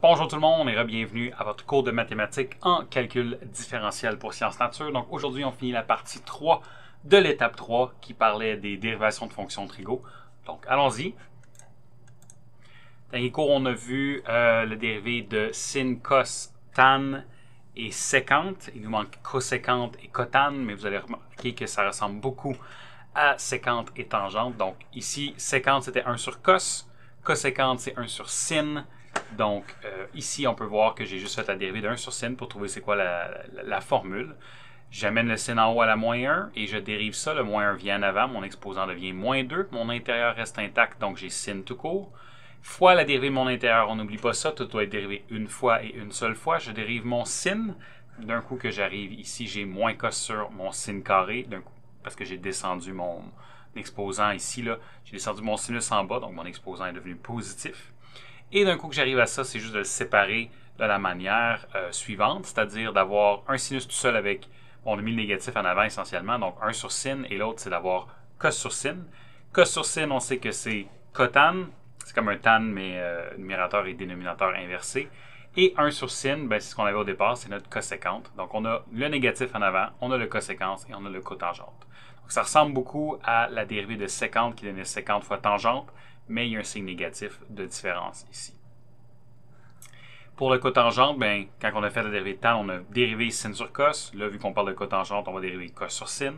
Bonjour tout le monde et bienvenue à votre cours de mathématiques en calcul différentiel pour sciences nature. Donc aujourd'hui, on finit la partie 3 de l'étape 3 qui parlait des dérivations de fonctions trigo. Donc allons-y. Dernier cours, on a vu le dérivé de sin, cos, tan et sécante. Il nous manque cosécante et cotane, mais vous allez remarquer que ça ressemble beaucoup à sécante et tangente. Donc ici, sécante c'était 1 sur cos, cosécante c'est 1 sur sin. Donc, ici, on peut voir que j'ai juste fait la dérivée de 1 sur sin pour trouver c'est quoi la formule. J'amène le sin en haut à la moins 1 et je dérive ça. Le moins 1 vient en avant, mon exposant devient moins 2. Mon intérieur reste intact, donc j'ai sin tout court. Fois la dérivée de mon intérieur, on n'oublie pas ça, tout doit être dérivé une fois et une seule fois. Je dérive mon sin. D'un coup que j'arrive ici, j'ai moins cos sur mon sin carré, d'un coup, parce que j'ai descendu mon exposant ici. J'ai descendu mon sinus en bas, donc mon exposant est devenu positif. Et d'un coup que j'arrive à ça, c'est juste de le séparer de la manière suivante, c'est-à-dire d'avoir un sinus tout seul avec, on a mis le négatif en avant essentiellement, donc 1 sur sin, et l'autre c'est d'avoir cos sur sin. Cos sur sin, on sait que c'est cotane, c'est comme un tan, mais numérateur et dénominateur inversé. Et 1 sur sin, ben, c'est ce qu'on avait au départ, c'est notre cosécante. Donc on a le négatif en avant, on a le coséquence et on a le cotangente. Donc ça ressemble beaucoup à la dérivée de sécante qui donnait sécante fois tangente, mais il y a un signe négatif de différence ici. Pour le cotangente, ben, quand on a fait la dérivée de tan, on a dérivé sin sur cos. Là, vu qu'on parle de cotangente, on va dériver cos sur sin.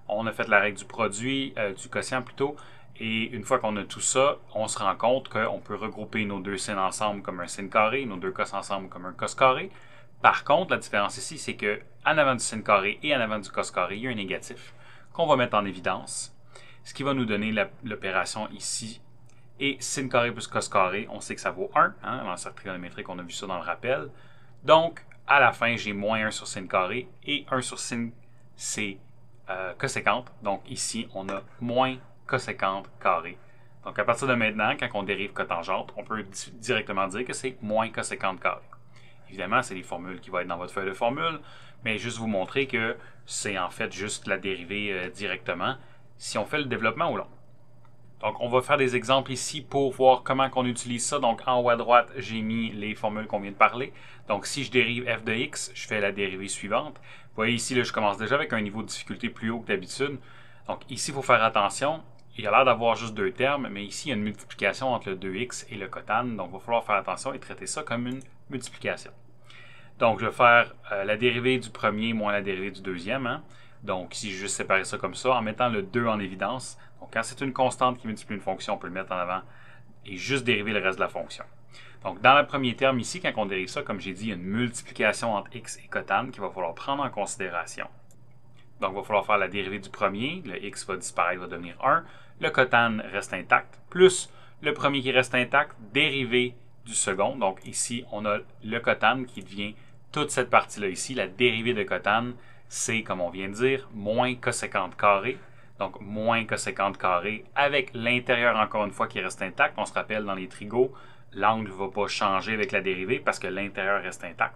On a fait la règle du produit, du quotient plutôt. Et une fois qu'on a tout ça, on se rend compte qu'on peut regrouper nos deux sin ensemble comme un sin carré, nos deux cos ensemble comme un cos carré. Par contre, la différence ici, c'est que en avant du sin carré et en avant du cos carré, il y a un négatif qu'on va mettre en évidence. Ce qui va nous donner l'opération ici. Et sin carré plus cos carré, on sait que ça vaut 1. Dans le cercle trigonométrique, on a vu ça dans le rappel. Donc, à la fin, j'ai moins 1 sur sin carré. Et 1 sur sin, c'est cosécante. Donc, ici, on a moins cosécante carré. Donc, à partir de maintenant, quand on dérive cotangente, on peut directement dire que c'est moins cosécante carré. Évidemment, c'est les formules qui vont être dans votre feuille de formule, mais juste vous montrer que c'est en fait juste la dérivée directement si on fait le développement au long. Donc, on va faire des exemples ici pour voir comment on utilise ça. Donc, en haut à droite, j'ai mis les formules qu'on vient de parler. Donc, si je dérive f de x, je fais la dérivée suivante. Vous voyez ici, là, je commence déjà avec un niveau de difficulté plus haut que d'habitude. Donc, ici, il faut faire attention. Il a l'air d'avoir juste deux termes, mais ici, il y a une multiplication entre le 2x et le cotane. Donc, il va falloir faire attention et traiter ça comme une multiplication. Donc, je vais faire la dérivée du premier moins la dérivée du deuxième. Donc, ici, je vais juste séparer ça comme ça en mettant le 2 en évidence. Donc, quand c'est une constante qui multiplie une fonction, on peut le mettre en avant et juste dériver le reste de la fonction. Donc, dans le premier terme ici, quand on dérive ça, comme j'ai dit, il y a une multiplication entre x et cotane qu'il va falloir prendre en considération. Donc, il va falloir faire la dérivée du premier. Le x va disparaître, va devenir 1. Le cotane reste intact, plus le premier qui reste intact, dérivé du second. Donc, ici, on a le cotane qui devient toute cette partie-là ici. La dérivée de cotane, c'est, comme on vient de dire, moins cosécante carré. Donc, moins cosécante carré avec l'intérieur, encore une fois, qui reste intact. On se rappelle, dans les trigos, l'angle ne va pas changer avec la dérivée parce que l'intérieur reste intact.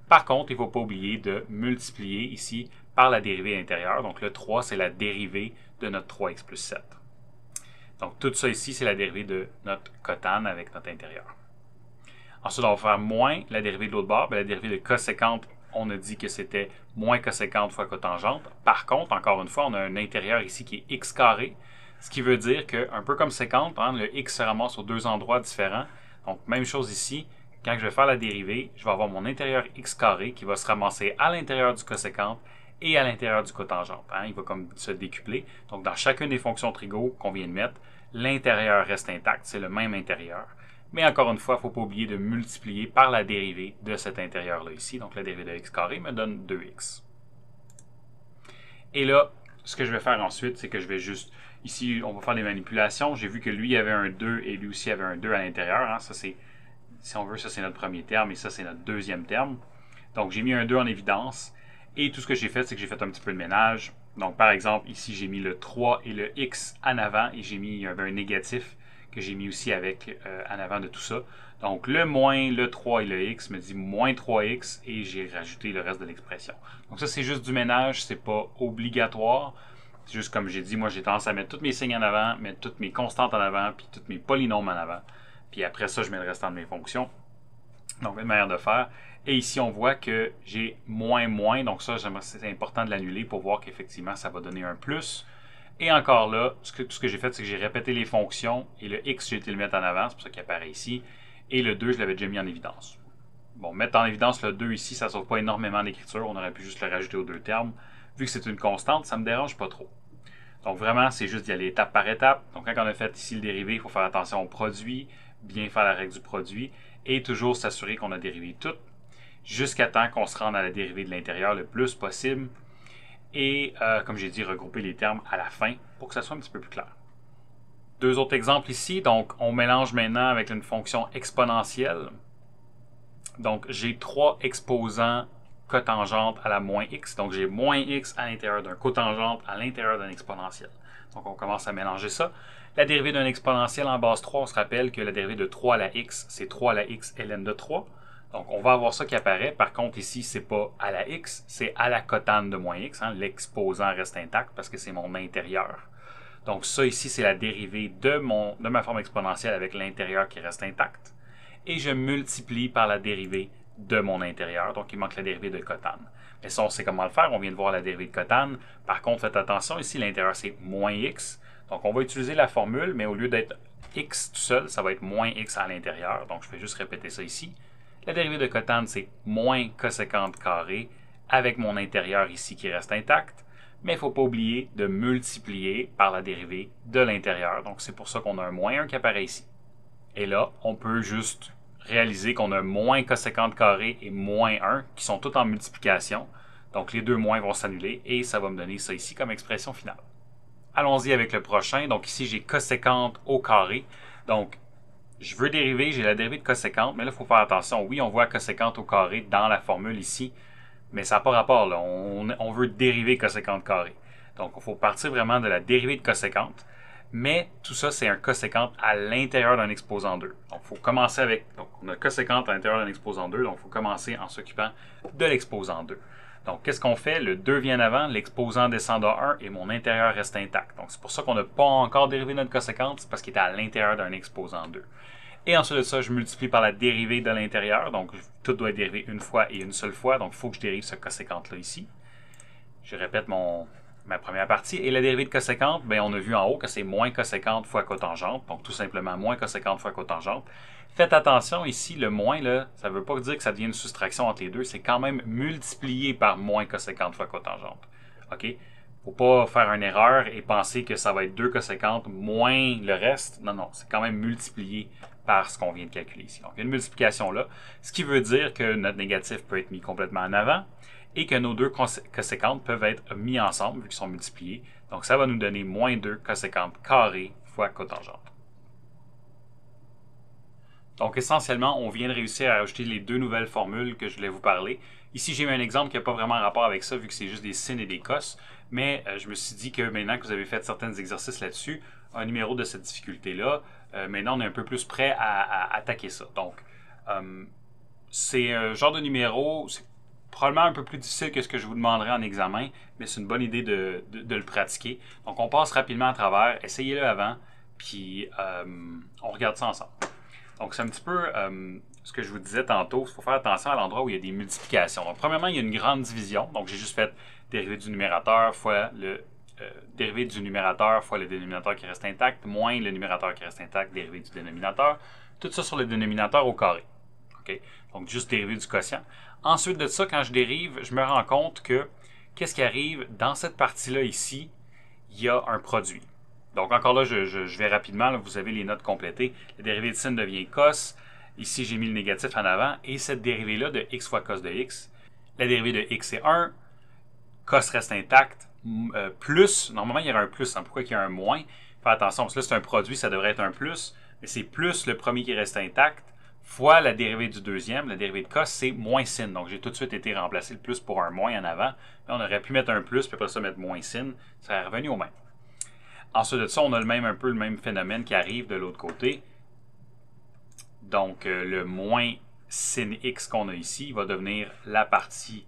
Par contre, il ne faut pas oublier de multiplier ici par la dérivée intérieure. Donc, le 3, c'est la dérivée de notre 3x plus 7. Donc, tout ça ici, c'est la dérivée de notre cotane avec notre intérieur. Ensuite, on va faire moins la dérivée de l'autre bord. Bien, la dérivée de cosécante, on a dit que c'était moins cosécante fois cotangente. Par contre, encore une fois, on a un intérieur ici qui est x carré, ce qui veut dire que, un peu comme sécante, le x se ramasse aux deux endroits différents. Donc, même chose ici. Quand je vais faire la dérivée, je vais avoir mon intérieur x carré qui va se ramasser à l'intérieur du cosécante et à l'intérieur du cotangente. Il va comme se décupler. Donc, dans chacune des fonctions trigo qu'on vient de mettre, l'intérieur reste intact, c'est le même intérieur. Mais encore une fois, il ne faut pas oublier de multiplier par la dérivée de cet intérieur-là ici. Donc, la dérivée de x carré me donne 2x. Et là, ce que je vais faire ensuite, c'est que je vais juste... Ici, on va faire des manipulations. J'ai vu que lui avait un 2 et lui aussi avait un 2 à l'intérieur. Ça, c'est... Si on veut, ça, c'est notre premier terme et ça, c'est notre deuxième terme. Donc, j'ai mis un 2 en évidence. Et tout ce que j'ai fait, c'est que j'ai fait un petit peu de ménage. Donc, par exemple, ici, j'ai mis le 3 et le x en avant et j'ai mis un négatif que j'ai mis aussi avec en avant de tout ça. Donc, le moins, le 3 et le x me dit moins 3x et j'ai rajouté le reste de l'expression. Donc, ça, c'est juste du ménage, c'est pas obligatoire. C'est juste comme j'ai dit, moi, j'ai tendance à mettre tous mes signes en avant, mettre toutes mes constantes en avant, puis tous mes polynômes en avant. Puis après ça, je mets le restant de mes fonctions. Donc, une manière de faire. Et ici, on voit que j'ai moins. Donc ça, c'est important de l'annuler pour voir qu'effectivement, ça va donner un plus. Et encore là, ce que j'ai fait, c'est que j'ai répété les fonctions. Et le X, j'ai été le mettre en avant. C'est pour ça qu'il apparaît ici. Et le 2, je l'avais déjà mis en évidence. Bon, mettre en évidence le 2 ici, ça ne sauve pas énormément d'écriture. On aurait pu juste le rajouter aux deux termes. Vu que c'est une constante, ça ne me dérange pas trop. Donc vraiment, c'est juste d'y aller étape par étape. Donc quand on a fait ici le dérivé, il faut faire attention au produit, bien faire la règle du produit et toujours s'assurer qu'on a dérivé tout jusqu'à temps qu'on se rende à la dérivée de l'intérieur le plus possible. Et comme j'ai dit, regrouper les termes à la fin pour que ça soit un petit peu plus clair. Deux autres exemples ici. Donc on mélange maintenant avec une fonction exponentielle. Donc j'ai 3 exposants cotangente à la moins x. Donc, j'ai moins x à l'intérieur d'un cotangente à l'intérieur d'un exponentiel. Donc, on commence à mélanger ça. La dérivée d'un exponentiel en base 3, on se rappelle que la dérivée de 3 à la x, c'est 3 à la x ln de 3. Donc, on va avoir ça qui apparaît. Par contre, ici, c'est pas à la x, c'est à la cotane de moins x. Hein. L'exposant reste intact parce que c'est mon intérieur. Donc, ça ici, c'est la dérivée de ma forme exponentielle avec l'intérieur qui reste intact. Et je multiplie par la dérivée de mon intérieur. Donc, il manque la dérivée de cotane. Mais ça, on sait comment le faire. On vient de voir la dérivée de cotane. Par contre, faites attention, ici, l'intérieur, c'est moins x. Donc, on va utiliser la formule, mais au lieu d'être x tout seul, ça va être moins x à l'intérieur. Donc, je vais juste répéter ça ici. La dérivée de cotane, c'est moins coséquente carrée avec mon intérieur ici qui reste intact. Mais il ne faut pas oublier de multiplier par la dérivée de l'intérieur. Donc, c'est pour ça qu'on a un moins 1 qui apparaît ici. Et là, on peut juste réaliser qu'on a moins coséquente carrée et moins 1 qui sont toutes en multiplication. Donc, les deux moins vont s'annuler et ça va me donner ça ici comme expression finale. Allons-y avec le prochain. Donc, ici, j'ai coséquente au carré. Donc, je veux dériver, j'ai la dérivée de coséquente, mais là, il faut faire attention. Oui, on voit coséquente au carré dans la formule ici, mais ça n'a pas rapport. Là. On veut dériver coséquente carré. Donc, il faut partir vraiment de la dérivée de coséquente. Mais tout ça, c'est un coséquente à l'intérieur d'un exposant 2. Donc, il faut commencer avec... Donc, on a coséquente à l'intérieur d'un exposant 2. Donc, il faut commencer en s'occupant de l'exposant 2. Donc, qu'est-ce qu'on fait? Le 2 vient en avant, l'exposant descend à 1 et mon intérieur reste intact. Donc, c'est pour ça qu'on n'a pas encore dérivé notre coséquente. C'est parce qu'il est à l'intérieur d'un exposant 2. Et ensuite de ça, je multiplie par la dérivée de l'intérieur. Donc, tout doit être dérivé une fois et une seule fois. Donc, il faut que je dérive ce coséquente-là ici. Je répète ma première partie. Et la dérivée de coséquente, bien, on a vu en haut que c'est moins coséquente fois cotangente. Donc, tout simplement, moins coséquente fois cotangente. Faites attention, ici, le moins, là, ça ne veut pas dire que ça devient une soustraction entre les deux. C'est quand même multiplié par moins coséquente fois cotangente. OK? Faut pas faire une erreur et penser que ça va être 2 coséquentes moins le reste. Non, non, c'est quand même multiplié par ce qu'on vient de calculer ici. Donc, il y a une multiplication là, ce qui veut dire que notre négatif peut être mis complètement en avant et que nos deux coséquentes peuvent être mis ensemble vu qu'ils sont multipliés. Donc, ça va nous donner moins 2 coséquente carrée fois cotangente. Donc, essentiellement, on vient de réussir à ajouter les deux nouvelles formules que je voulais vous parler. Ici, j'ai mis un exemple qui n'a pas vraiment rapport avec ça, vu que c'est juste des sines et des cos. Mais je me suis dit que maintenant que vous avez fait certains exercices là-dessus, un numéro de cette difficulté-là, maintenant, on est un peu plus prêt à attaquer ça. Donc, c'est un genre de numéro, c'est probablement un peu plus difficile que ce que je vous demanderai en examen, mais c'est une bonne idée de le pratiquer. Donc, on passe rapidement à travers, essayez-le avant, puis on regarde ça ensemble. Donc, c'est un petit peu ce que je vous disais tantôt. Il faut faire attention à l'endroit où il y a des multiplications. Donc, premièrement, il y a une grande division. Donc, j'ai juste fait dérivée du numérateur fois le dérivée du numérateur fois le dénominateur qui reste intact, moins le numérateur qui reste intact, dérivée du dénominateur. Tout ça sur le dénominateur au carré. Okay? Donc, juste dérivée du quotient. Ensuite de ça, quand je dérive, je me rends compte que qu'est-ce qui arrive dans cette partie-là ici, il y a un produit. Donc, encore là, je vais rapidement. Là, vous avez les notes complétées. La dérivée de sin devient cos. Ici, j'ai mis le négatif en avant. Et cette dérivée-là de x fois cos de x, la dérivée de x c'est 1. Cos reste intact. Plus, normalement, il y aurait un plus. Hein. Pourquoi il y a un moins? Faites attention, parce que là, c'est un produit, ça devrait être un plus. Mais c'est plus le premier qui reste intact fois la dérivée du deuxième. La dérivée de cos, c'est moins sin. Donc, j'ai tout de suite été remplacé le plus pour un moins en avant. Là, on aurait pu mettre un plus, puis après ça, mettre moins sin. Ça serait revenu au même. Ensuite de ça, on a un peu le même phénomène qui arrive de l'autre côté. Donc, le moins sin x qu'on a ici va devenir la partie,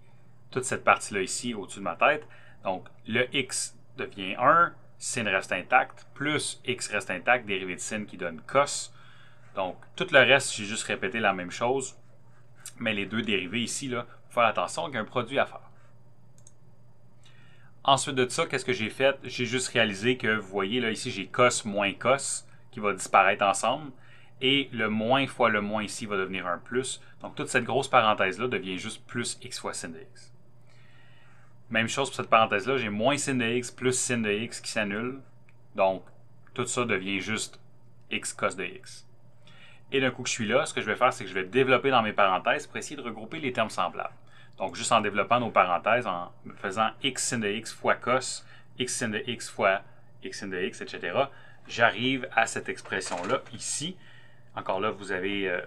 toute cette partie-là ici, au-dessus de ma tête. Donc, le x devient 1, sin reste intact, plus x reste intact, dérivée de sin qui donne cos. Donc, tout le reste, j'ai juste répété la même chose. Mais les deux dérivés ici, il faut faire attention qu'il y a un produit à faire. Ensuite de ça, qu'est-ce que j'ai fait? J'ai juste réalisé que, vous voyez, là, ici, j'ai cos moins cos qui va disparaître ensemble. Et le moins fois le moins ici va devenir un plus. Donc, toute cette grosse parenthèse-là devient juste plus x fois sin de x. Même chose pour cette parenthèse-là, j'ai moins sin de x plus sin de x qui s'annule. Donc, tout ça devient juste x cos de x. Et d'un coup que je suis là, ce que je vais faire, c'est que je vais développer dans mes parenthèses pour essayer de regrouper les termes semblables. Donc, juste en développant nos parenthèses, en faisant x sin de x fois cos, x sin de x fois x sin de x, etc., j'arrive à cette expression-là ici. Encore là, vous avez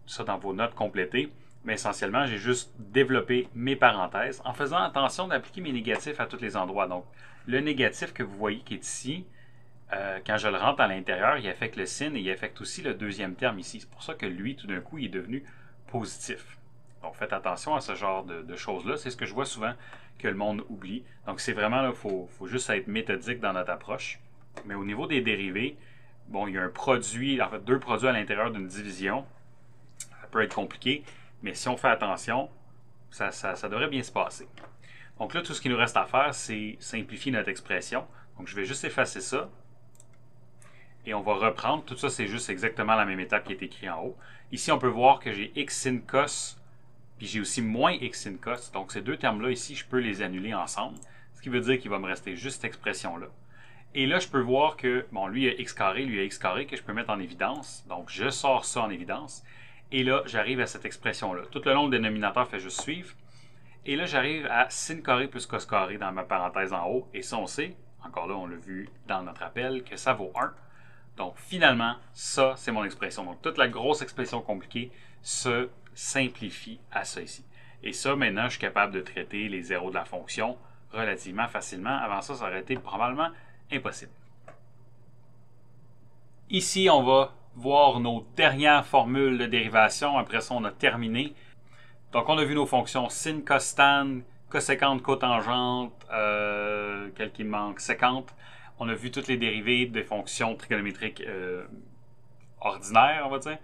ça dans vos notes complétées. Mais essentiellement, j'ai juste développé mes parenthèses en faisant attention d'appliquer mes négatifs à tous les endroits. Donc, le négatif que vous voyez qui est ici, quand je le rentre à l'intérieur, il affecte le sin et il affecte aussi le deuxième terme ici. C'est pour ça que lui, tout d'un coup, il est devenu positif. Donc, faites attention à ce genre de choses-là. C'est ce que je vois souvent que le monde oublie. Donc, c'est vraiment, il faut juste être méthodique dans notre approche. Mais au niveau des dérivés, bon, il y a un produit, en fait, deux produits à l'intérieur d'une division. Ça peut être compliqué, mais si on fait attention, ça devrait bien se passer. Donc là, tout ce qu'il nous reste à faire, c'est simplifier notre expression. Donc, je vais juste effacer ça. Et on va reprendre. Tout ça, c'est juste exactement la même étape qui est écrite en haut. Ici, on peut voir que j'ai x sin cos, puis j'ai aussi moins x sin cos. Donc, ces deux termes-là, ici, je peux les annuler ensemble. Ce qui veut dire qu'il va me rester juste cette expression-là. Et là, je peux voir que, bon, lui, il y a x carré, lui, il y a x carré, que je peux mettre en évidence. Donc, je sors ça en évidence. Et là, j'arrive à cette expression-là. Tout le long, le dénominateur fait juste suivre. Et là, j'arrive à sin carré plus cos carré dans ma parenthèse en haut. Et ça, on sait, encore là, on l'a vu dans notre appel, que ça vaut 1. Donc, finalement, ça, c'est mon expression. Donc, toute la grosse expression compliquée se simplifie à ça ici. Et ça, maintenant, je suis capable de traiter les zéros de la fonction relativement facilement. Avant ça, ça aurait été probablement impossible. Ici, on va voir nos dernières formules de dérivation. Après ça, on a terminé. Donc, on a vu nos fonctions sin, cos, tan, cosséquente, cotangente, quel qui me manque, séquente. On a vu toutes les dérivées des fonctions trigonométriques ordinaires, on va dire.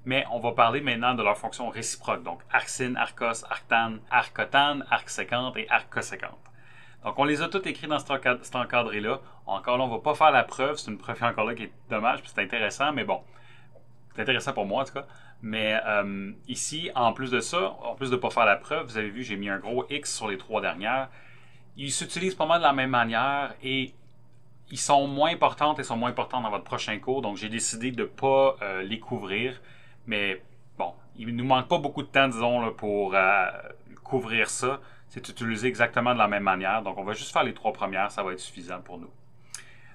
Mais on va parler maintenant de leurs fonctions réciproques. Donc, arcsin, arccos, arctan, arccotan, arcséquente et arccosséquente. Donc, on les a toutes écrites dans cet encadré-là. Encore là, on ne va pas faire la preuve. C'est une preuve encore là qui est dommage, puis c'est intéressant, mais bon. C'est intéressant pour moi, en tout cas. Mais ici, en plus de ça, en plus de ne pas faire la preuve, vous avez vu, j'ai mis un gros X sur les trois dernières. Ils s'utilisent pas mal de la même manière et ils sont moins importantes et sont moins importantes dans votre prochain cours. Donc, j'ai décidé de ne pas les couvrir. Mais bon, il ne nous manque pas beaucoup de temps, disons, là, pour couvrir ça. C'est utilisé exactement de la même manière. Donc, on va juste faire les trois premières. Ça va être suffisant pour nous.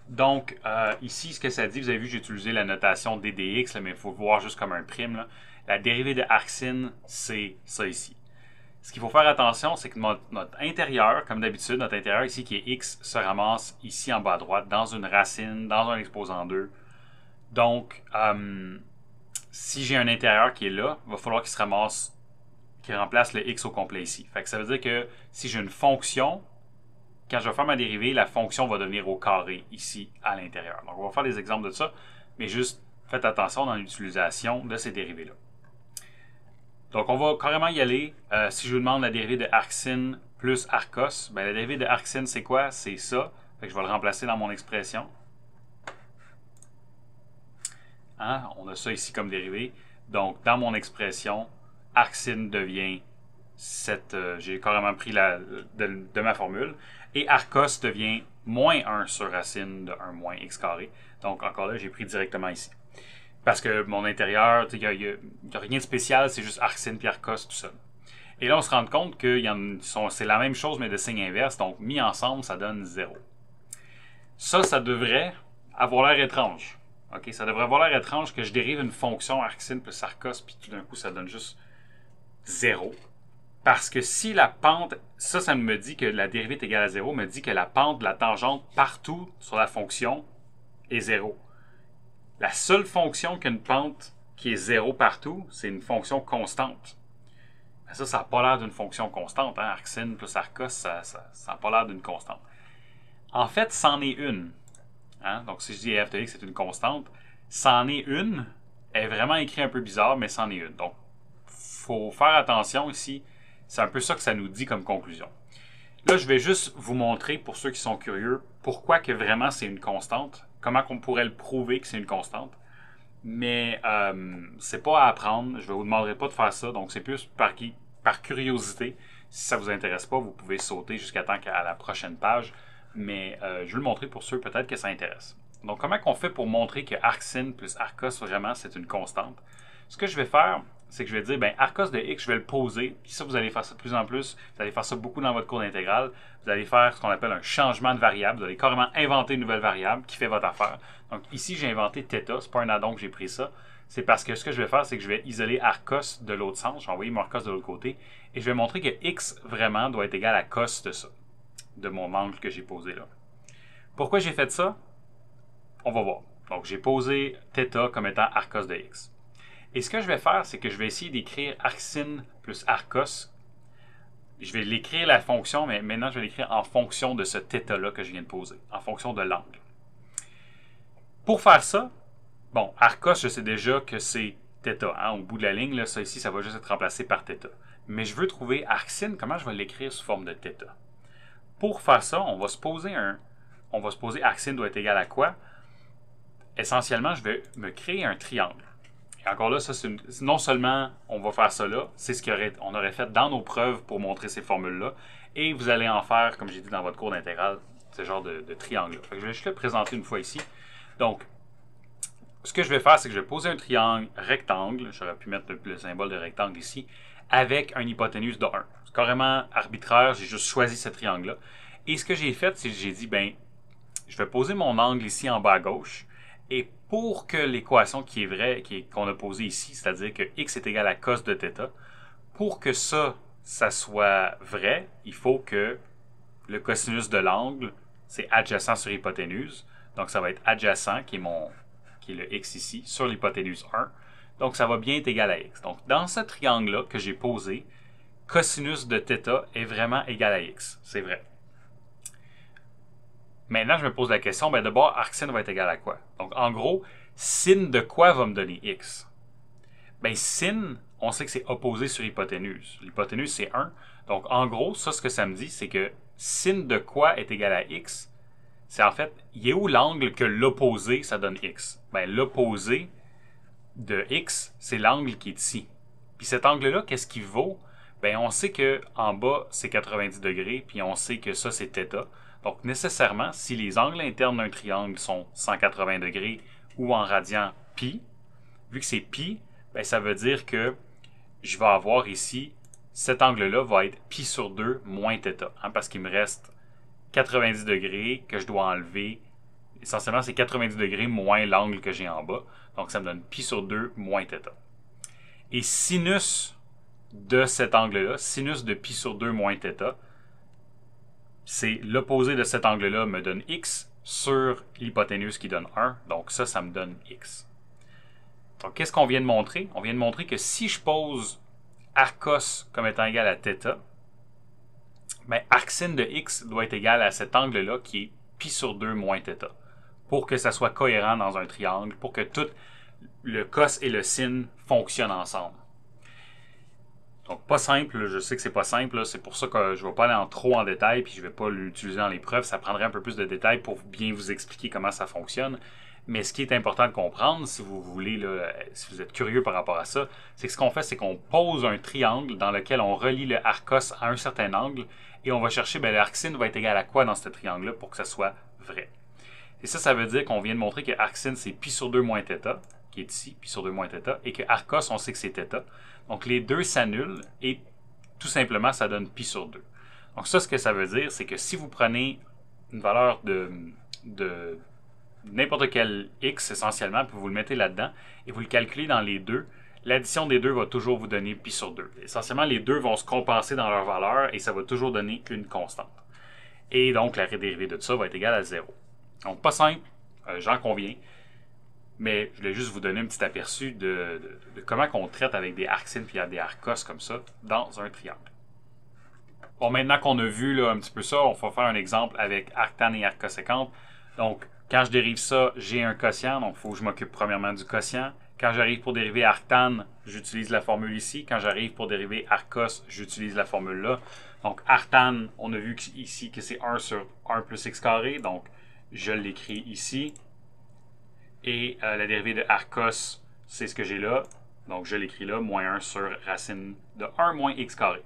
Donc, ici, ce que ça dit, vous avez vu, j'ai utilisé la notation ddx, là, mais il faut voir juste comme un prime. Là. La dérivée de arcsin, c'est ça ici. Ce qu'il faut faire attention, c'est que notre intérieur, comme d'habitude, notre intérieur ici qui est x, se ramasse ici en bas à droite, dans une racine, dans un exposant 2. Donc, si j'ai un intérieur qui est là, il va falloir qu'il se ramasse, qu'il remplace le x au complet ici. Fait que ça veut dire que si j'ai une fonction, quand je vais faire ma dérivée, la fonction va devenir au carré ici à l'intérieur. Donc, on va faire des exemples de ça, mais juste faites attention dans l'utilisation de ces dérivés-là. Donc, on va carrément y aller. Si je vous demande la dérivée de arcsin plus arccos, ben, la dérivée de arcsin, c'est quoi? C'est ça. Fait que je vais le remplacer dans mon expression. Hein? On a ça ici comme dérivée. Donc, dans mon expression, arcsin devient cette... j'ai carrément pris de ma formule. Et arccos devient moins 1 sur racine de 1 moins x carré. Donc, encore là, j'ai pris directement ici. Parce que mon intérieur, il n'y a rien de spécial, c'est juste arcsin puis arccos tout seul. Et là, on se rend compte que c'est la même chose, mais de signe inverse. Donc, mis ensemble, ça donne 0. Ça devrait avoir l'air étrange. Okay? Ça devrait avoir l'air étrange que je dérive une fonction arcsin plus arccos, puis tout d'un coup, ça donne juste 0. Parce que si la pente, ça me dit que la dérivée est égale à 0, me dit que la pente de la tangente partout sur la fonction est 0. La seule fonction qui a une pente qui est 0 partout, c'est une fonction constante. Mais ça n'a pas l'air d'une fonction constante. Hein? Arcsin plus arccos, ça n'a pas l'air d'une constante. En fait, c'en est une. Hein? Donc, si je dis f de x est une constante, c'en est une. Elle est vraiment écrite un peu bizarre, mais c'en est une. Donc, faut faire attention ici. C'est un peu ça que ça nous dit comme conclusion. Là, je vais juste vous montrer, pour ceux qui sont curieux, pourquoi que vraiment c'est une constante. Comment qu'on pourrait le prouver que c'est une constante. Mais c'est pas à apprendre. Je ne vous demanderai pas de faire ça. Donc, c'est plus par curiosité. Si ça ne vous intéresse pas, vous pouvez sauter jusqu'à temps qu'à la prochaine page. Mais je vais le montrer pour ceux peut-être que ça intéresse. Donc, comment qu'on fait pour montrer que arcsin plus arcos, vraiment, c'est une constante? Ce que je vais faire, c'est que je vais dire, ben, arcos de x, je vais le poser. Puis ça, vous allez faire ça de plus en plus. Vous allez faire ça beaucoup dans votre cours d'intégrale. Vous allez faire ce qu'on appelle un changement de variable. Vous allez carrément inventer une nouvelle variable qui fait votre affaire. Donc ici, j'ai inventé θ. C'est pas un addon que j'ai pris ça. C'est parce que ce que je vais faire, c'est que je vais isoler arcos de l'autre sens. Je vais envoyer mon arcos de l'autre côté. Et je vais montrer que x, vraiment, doit être égal à cos de ça. De mon angle que j'ai posé là. Pourquoi j'ai fait ça? On va voir. Donc, j'ai posé θ comme étant arcos de x. Et ce que je vais faire, c'est que je vais essayer d'écrire arcsin plus arcos. Je vais l'écrire la fonction, mais maintenant, je vais l'écrire en fonction de ce θ-là que je viens de poser, en fonction de l'angle. Pour faire ça, bon, arcos, je sais déjà que c'est θ. Hein, au bout de la ligne, là, ça ici, ça va juste être remplacé par θ. Mais je veux trouver arcsin, comment je vais l'écrire sous forme de θ? Pour faire ça, on va se poser arcsin doit être égal à quoi? Essentiellement, je vais me créer un triangle. Et encore là, ça, non seulement on va faire ça là, c'est ce qu'on aurait fait dans nos preuves pour montrer ces formules-là, et vous allez en faire, comme j'ai dit dans votre cours d'intégrale, ce genre de triangle-là. Je vais juste le présenter une fois ici. Donc, ce que je vais faire, c'est que je vais poser un triangle rectangle, j'aurais pu mettre le symbole de rectangle ici, avec une hypoténuse de 1. C'est carrément arbitraire, j'ai juste choisi ce triangle-là. Et ce que j'ai fait, c'est que j'ai dit, ben, je vais poser mon angle ici en bas à gauche, et pour que l'équation qui est vraie, qu'on a posée ici, c'est-à-dire que x est égal à cos de θ, pour que ça soit vrai, il faut que le cosinus de l'angle, c'est adjacent sur hypoténuse. Donc, ça va être adjacent, qui est le x ici, sur l'hypoténuse 1. Donc, ça va bien être égal à x. Donc, dans ce triangle-là que j'ai posé, cosinus de θ est vraiment égal à x. C'est vrai. Maintenant, je me pose la question, ben d'abord, arcsin va être égal à quoi? Donc, en gros, sin de quoi va me donner x? Ben, sin, on sait que c'est opposé sur hypoténuse. L'hypoténuse, c'est 1. Donc, en gros, ça, ce que ça me dit, c'est que sin de quoi est égal à x? C'est en fait, il est où l'angle que l'opposé, ça donne x? Ben, l'opposé de x, c'est l'angle qui est ici. Puis cet angle-là, qu'est-ce qu'il vaut? Ben, on sait qu'en bas, c'est 90 degrés, puis on sait que ça, c'est θ. Donc, nécessairement, si les angles internes d'un triangle sont 180 degrés ou en radian pi, vu que c'est pi, ben, ça veut dire que je vais avoir ici, cet angle-là va être pi sur 2 moins θ, hein, parce qu'il me reste 90 degrés que je dois enlever. Essentiellement, c'est 90 degrés moins l'angle que j'ai en bas. Donc, ça me donne pi sur 2 moins θ. Et sinus de cet angle-là, sinus de pi sur 2 moins θ, c'est l'opposé de cet angle-là me donne x sur l'hypoténuse qui donne 1. Donc ça, ça me donne x. Donc qu'est-ce qu'on vient de montrer? On vient de montrer que si je pose arcos comme étant égal à θ, ben, arcsin de x doit être égal à cet angle-là qui est pi sur 2 moins θ. Pour que ça soit cohérent dans un triangle, pour que tout le cos et le sin fonctionnent ensemble. Donc, pas simple, je sais que c'est pas simple, c'est pour ça que je ne vais pas aller trop en détail, puis je ne vais pas l'utiliser dans les preuves, ça prendrait un peu plus de détails pour bien vous expliquer comment ça fonctionne. Mais ce qui est important de comprendre, si vous voulez, là, si vous êtes curieux par rapport à ça, c'est que ce qu'on fait, c'est qu'on pose un triangle dans lequel on relie le arcos à un certain angle, et on va chercher, ben, l'arcsin va être égal à quoi dans ce triangle-là pour que ça soit vrai. Et ça veut dire qu'on vient de montrer que arcsin, c'est pi sur 2 moins θ, qui est ici, pi sur 2 moins θ, et que arcos, on sait que c'est θ. Donc, les deux s'annulent et tout simplement, ça donne pi sur 2. Donc, ça, ce que ça veut dire, c'est que si vous prenez une valeur de n'importe quel x, essentiellement, puis vous le mettez là-dedans, et vous le calculez dans les deux, l'addition des deux va toujours vous donner pi sur 2. Essentiellement, les deux vont se compenser dans leur valeur et ça va toujours donner une constante. Et donc, la dérivée de ça va être égale à 0. Donc, pas simple, j'en conviens. Mais je voulais juste vous donner un petit aperçu de comment on traite avec des arcsines et des arcos comme ça dans un triangle. Bon, maintenant qu'on a vu là, un petit peu ça, on va faire un exemple avec arctan et arccosécante. Donc, quand je dérive ça, j'ai un quotient, donc il faut que je m'occupe premièrement du quotient. Quand j'arrive pour dériver arctan, j'utilise la formule ici. Quand j'arrive pour dériver arcos, j'utilise la formule là. Donc arctan, on a vu ici que c'est 1 sur 1 plus x carré. Donc je l'écris ici. Et la dérivée de arcos, c'est ce que j'ai là. Donc je l'écris là, moins 1 sur racine de 1 moins x carré.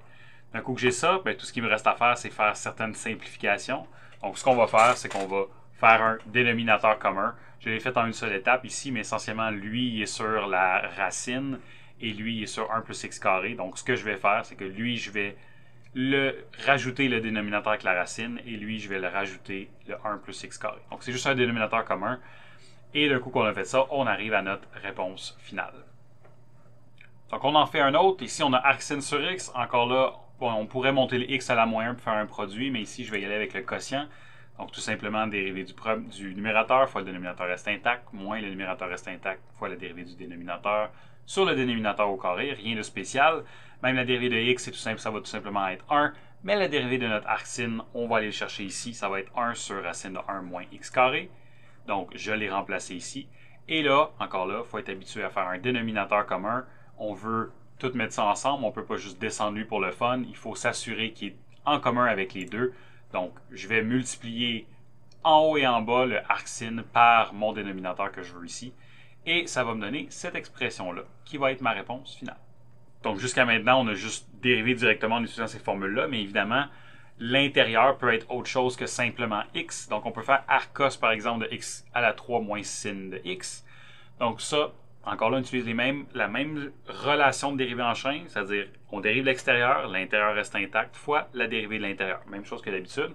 D'un coup que j'ai ça, ben, tout ce qui me reste à faire, c'est faire certaines simplifications. Donc ce qu'on va faire, c'est qu'on va faire un dénominateur commun. Je l'ai fait en une seule étape ici, mais essentiellement, lui, il est sur la racine et lui, il est sur 1 plus x carré. Donc, ce que je vais faire, c'est que lui, je vais rajouter le dénominateur avec la racine et lui, je vais le rajouter le 1 plus x carré. Donc, c'est juste un dénominateur commun. Et d'un coup qu'on a fait ça, on arrive à notre réponse finale. Donc, on en fait un autre. Ici, on a arcsin sur x. Encore là, bon, on pourrait monter le x à la moins 1 pour faire un produit, mais ici, je vais y aller avec le quotient. Donc, tout simplement, dérivée du numérateur fois le dénominateur reste intact, moins le numérateur reste intact fois la dérivée du dénominateur sur le dénominateur au carré. Rien de spécial. Même la dérivée de x, c'est tout simple, ça va tout simplement être 1. Mais la dérivée de notre arcsin, on va aller le chercher ici. Ça va être 1 sur racine de 1 moins x carré. Donc, je l'ai remplacé ici. Et là, encore là, il faut être habitué à faire un dénominateur commun. On veut tout mettre ça ensemble. On ne peut pas juste descendre lui pour le fun. Il faut s'assurer qu'il est en commun avec les deux. Donc, je vais multiplier en haut et en bas le arcsin par mon dénominateur que je veux ici. Et ça va me donner cette expression-là, qui va être ma réponse finale. Donc, jusqu'à maintenant, on a juste dérivé directement en utilisant ces formules-là, mais évidemment, l'intérieur peut être autre chose que simplement x. Donc, on peut faire arcos, par exemple, de x à la 3 moins sin de x. Donc, ça, encore là, on utilise la même relation de dérivée en chaîne, c'est-à-dire on dérive l'extérieur, l'intérieur reste intact, fois la dérivée de l'intérieur. Même chose que d'habitude.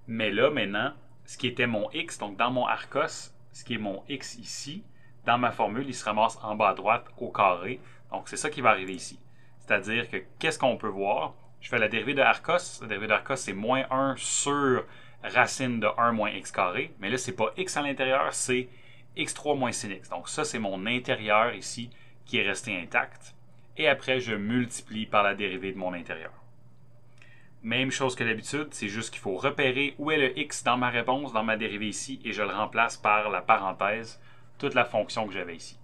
Mais là, maintenant, ce qui était mon x, donc dans mon arcos, ce qui est mon x ici, dans ma formule, il se ramasse en bas à droite au carré. Donc, c'est ça qui va arriver ici. C'est-à-dire que, qu'est-ce qu'on peut voir? Je fais la dérivée de arcos. La dérivée d'arcos, c'est moins 1 sur racine de 1 moins x carré. Mais là, c'est pas x à l'intérieur, c'est x3 moins sin x. Donc ça, c'est mon intérieur ici qui est resté intact. Et après, je multiplie par la dérivée de mon intérieur. Même chose que d'habitude, c'est juste qu'il faut repérer où est le x dans ma réponse, dans ma dérivée ici, et je le remplace par la parenthèse, toute la fonction que j'avais ici.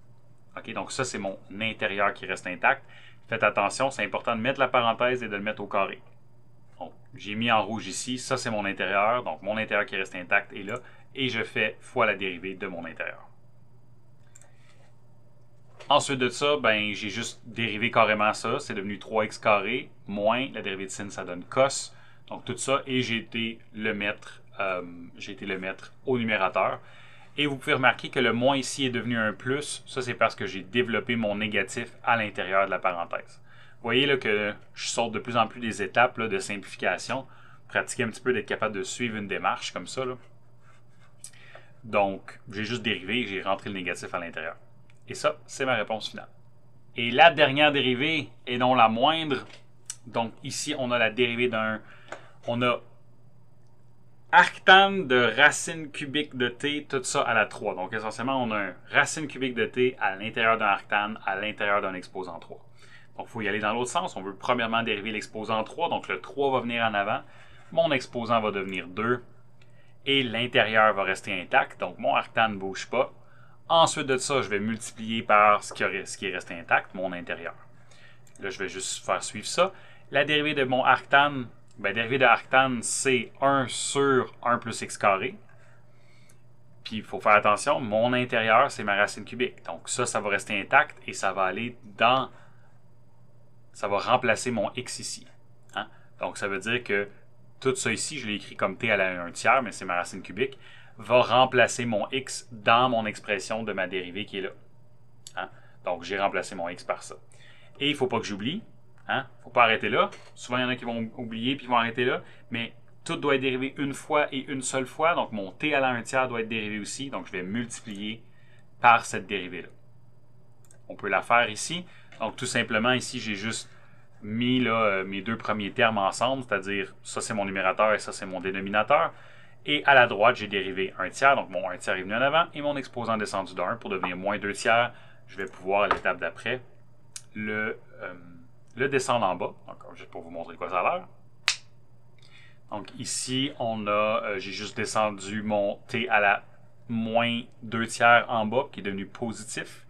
OK, donc ça, c'est mon intérieur qui reste intact. Faites attention, c'est important de mettre la parenthèse et de le mettre au carré. Donc, j'ai mis en rouge ici, ça c'est mon intérieur, donc mon intérieur qui reste intact est là, et je fais fois la dérivée de mon intérieur. Ensuite de ça, ben, j'ai juste dérivé carrément ça, c'est devenu 3x carré, moins la dérivée de sin, ça donne cos, donc tout ça, et j'ai été le mettre au numérateur. Et vous pouvez remarquer que le moins ici est devenu un plus. Ça, c'est parce que j'ai développé mon négatif à l'intérieur de la parenthèse. Vous voyez là, que je saute de plus en plus des étapes là, de simplification. Pratiquer un petit peu d'être capable de suivre une démarche comme ça. Là. Donc, j'ai juste dérivé et j'ai rentré le négatif à l'intérieur. Et ça, c'est ma réponse finale. Et la dernière dérivée, et non la moindre, donc ici, on a la dérivée on a arctan de racine cubique de t, tout ça à la 3. Donc, essentiellement, on a un racine cubique de t à l'intérieur d'un arctan, à l'intérieur d'un exposant 3. Donc, il faut y aller dans l'autre sens. On veut premièrement dériver l'exposant 3. Donc, le 3 va venir en avant. Mon exposant va devenir 2. Et l'intérieur va rester intact. Donc, mon arctan ne bouge pas. Ensuite de ça, je vais multiplier par ce qui est resté intact, mon intérieur. Là, je vais juste faire suivre ça. La dérivée de mon arctan, la dérivée de arctan, c'est 1 sur 1 plus x carré. Puis, il faut faire attention, mon intérieur, c'est ma racine cubique. Donc, ça va rester intact et ça va aller dans... Ça va remplacer mon x ici. Hein? Donc, ça veut dire que tout ça ici, je l'ai écrit comme t à la 1 tiers, mais c'est ma racine cubique, va remplacer mon x dans mon expression de ma dérivée qui est là. Hein? Donc, j'ai remplacé mon x par ça. Et il ne faut pas que j'oublie. Il ne faut pas arrêter là. Souvent, il y en a qui vont oublier puis vont arrêter là. Mais tout doit être dérivé une fois et une seule fois. Donc, mon t à la 1 tiers doit être dérivé aussi. Donc, je vais multiplier par cette dérivée-là. On peut la faire ici. Donc, tout simplement, ici, j'ai juste mis là, mes deux premiers termes ensemble. C'est-à-dire, ça, c'est mon numérateur et ça, c'est mon dénominateur. Et à la droite, j'ai dérivé 1 tiers. Donc, mon 1 tiers est venu en avant. Et mon exposant descendu de 1 pour devenir moins 2 tiers. Je vais pouvoir, à l'étape d'après, le descendre en bas. Donc, juste pour vous montrer quoi ça a l'air. Donc ici, j'ai juste descendu mon t à la moins 2 tiers en bas, qui est devenu positif.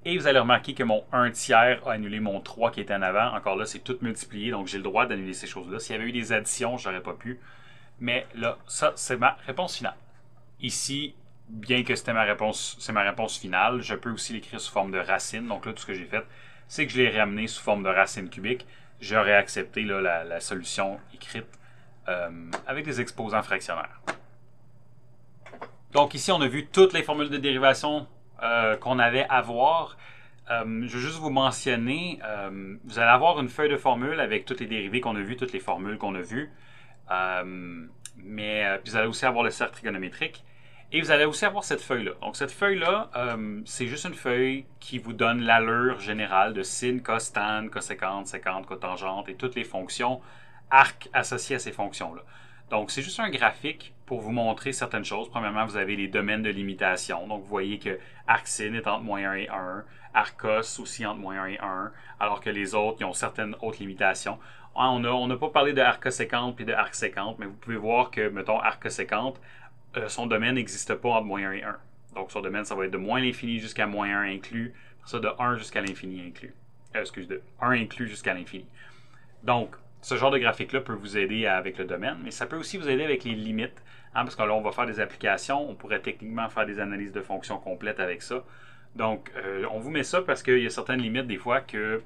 Et vous allez remarquer que mon 1 tiers a annulé mon 3 qui était en avant. Encore là, c'est tout multiplié, donc j'ai le droit d'annuler ces choses-là. S'il y avait eu des additions, je n'aurais pas pu. Mais là, ça, c'est ma réponse finale. Ici, bien que c'était c'est ma réponse finale, je peux aussi l'écrire sous forme de racine. Donc là, tout ce que j'ai fait, c'est que je l'ai ramené sous forme de racine cubique. J'aurais accepté là, la solution écrite avec des exposants fractionnaires. Donc ici, on a vu toutes les formules de dérivation qu'on avait à voir. Je veux juste vous mentionner, vous allez avoir une feuille de formule avec toutes les dérivées qu'on a vues, toutes les formules qu'on a vues. Puis vous allez aussi avoir le cercle trigonométrique. Et vous allez aussi avoir cette feuille-là. Donc cette feuille-là, c'est juste une feuille qui vous donne l'allure générale de sin, cos, tan, coséquente, séquente, cotangente et toutes les fonctions arc associées à ces fonctions-là. Donc c'est juste un graphique pour vous montrer certaines choses. Premièrement, vous avez les domaines de limitation. Donc vous voyez que arc sin est entre moins 1 et 1, arc cos aussi entre moins 1 et 1, alors que les autres, ils ont certaines autres limitations. On n'a pas parlé de arc coséquente puis de arc séquente, mais vous pouvez voir que, mettons, arc coséquente, son domaine n'existe pas entre moins 1 et 1. Donc son domaine, ça va être de moins l'infini jusqu'à moins 1 inclus, ça de 1 jusqu'à l'infini inclus. De 1 inclus jusqu'à l'infini. Donc, ce genre de graphique-là peut vous aider avec le domaine, mais ça peut aussi vous aider avec les limites, parce que là, on va faire des applications, on pourrait techniquement faire des analyses de fonctions complètes avec ça. Donc, on vous met ça parce qu'il y a certaines limites des fois que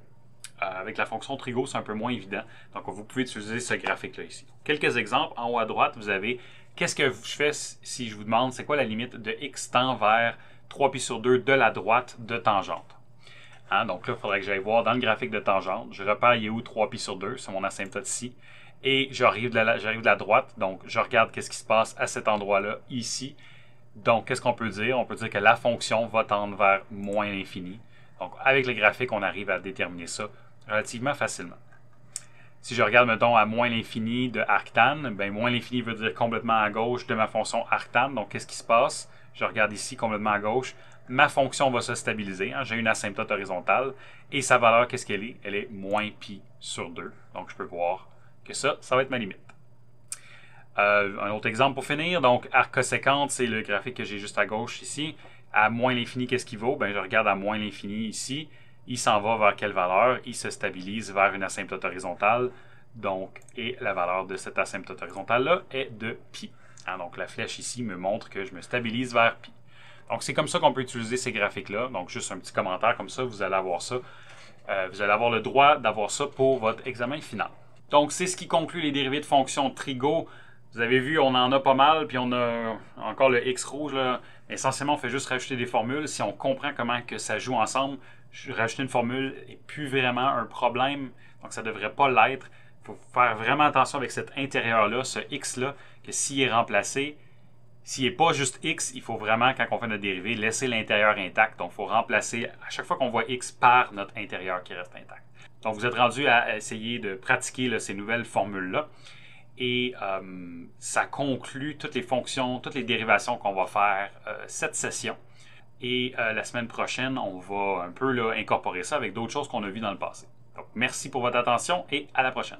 avec la fonction trigo, c'est un peu moins évident. Donc, vous pouvez utiliser ce graphique-là ici. Quelques exemples. En haut à droite, vous avez qu'est-ce que je fais si je vous demande c'est quoi la limite de x tend vers 3π sur 2 de la droite de tangente. Donc là, il faudrait que j'aille voir dans le graphique de tangente. Je repère il est où 3π sur 2, c'est mon asymptote ici. Et j'arrive de la droite, donc je regarde qu'est-ce qui se passe à cet endroit-là, ici. Donc, qu'est-ce qu'on peut dire? On peut dire que la fonction va tendre vers moins l'infini. Donc, avec le graphique, on arrive à déterminer ça relativement facilement. Si je regarde, mettons, à moins l'infini de arctan, bien, moins l'infini veut dire complètement à gauche de ma fonction arctan. Donc, qu'est-ce qui se passe? Je regarde ici complètement à gauche. Ma fonction va se stabiliser. J'ai une asymptote horizontale. Et sa valeur, qu'est-ce qu'elle est? Elle est moins pi sur 2. Donc, je peux voir que ça va être ma limite. Un autre exemple pour finir. Donc, arc coséquente, c'est le graphique que j'ai juste à gauche ici. À moins l'infini, qu'est-ce qu'il vaut? Bien, je regarde à moins l'infini ici. Il s'en va vers quelle valeur? Il se stabilise vers une asymptote horizontale. Donc, et la valeur de cette asymptote horizontale-là est de pi. Donc, la flèche ici me montre que je me stabilise vers pi. Donc, c'est comme ça qu'on peut utiliser ces graphiques-là. Donc, juste un petit commentaire comme ça, vous allez avoir ça. Vous allez avoir le droit d'avoir ça pour votre examen final. Donc, c'est ce qui conclut les dérivées de fonctions trigo. Vous avez vu, on en a pas mal, puis on a encore le X rouge. Là. Essentiellement, on fait juste rajouter des formules. Si on comprend comment que ça joue ensemble, rajouter une formule n'est plus vraiment un problème. Donc, ça ne devrait pas l'être. Il faut faire vraiment attention avec cet intérieur-là, ce X-là, que s'il est remplacé, s'il n'est pas juste X, il faut vraiment, quand on fait notre dérivée, laisser l'intérieur intact. Donc, il faut remplacer à chaque fois qu'on voit X par notre intérieur qui reste intact. Donc, vous êtes rendu à essayer de pratiquer là, ces nouvelles formules-là. Et ça conclut toutes les fonctions, toutes les dérivations qu'on va faire cette session. Et la semaine prochaine, on va un peu là, incorporer ça avec d'autres choses qu'on a vues dans le passé. Donc, merci pour votre attention et à la prochaine.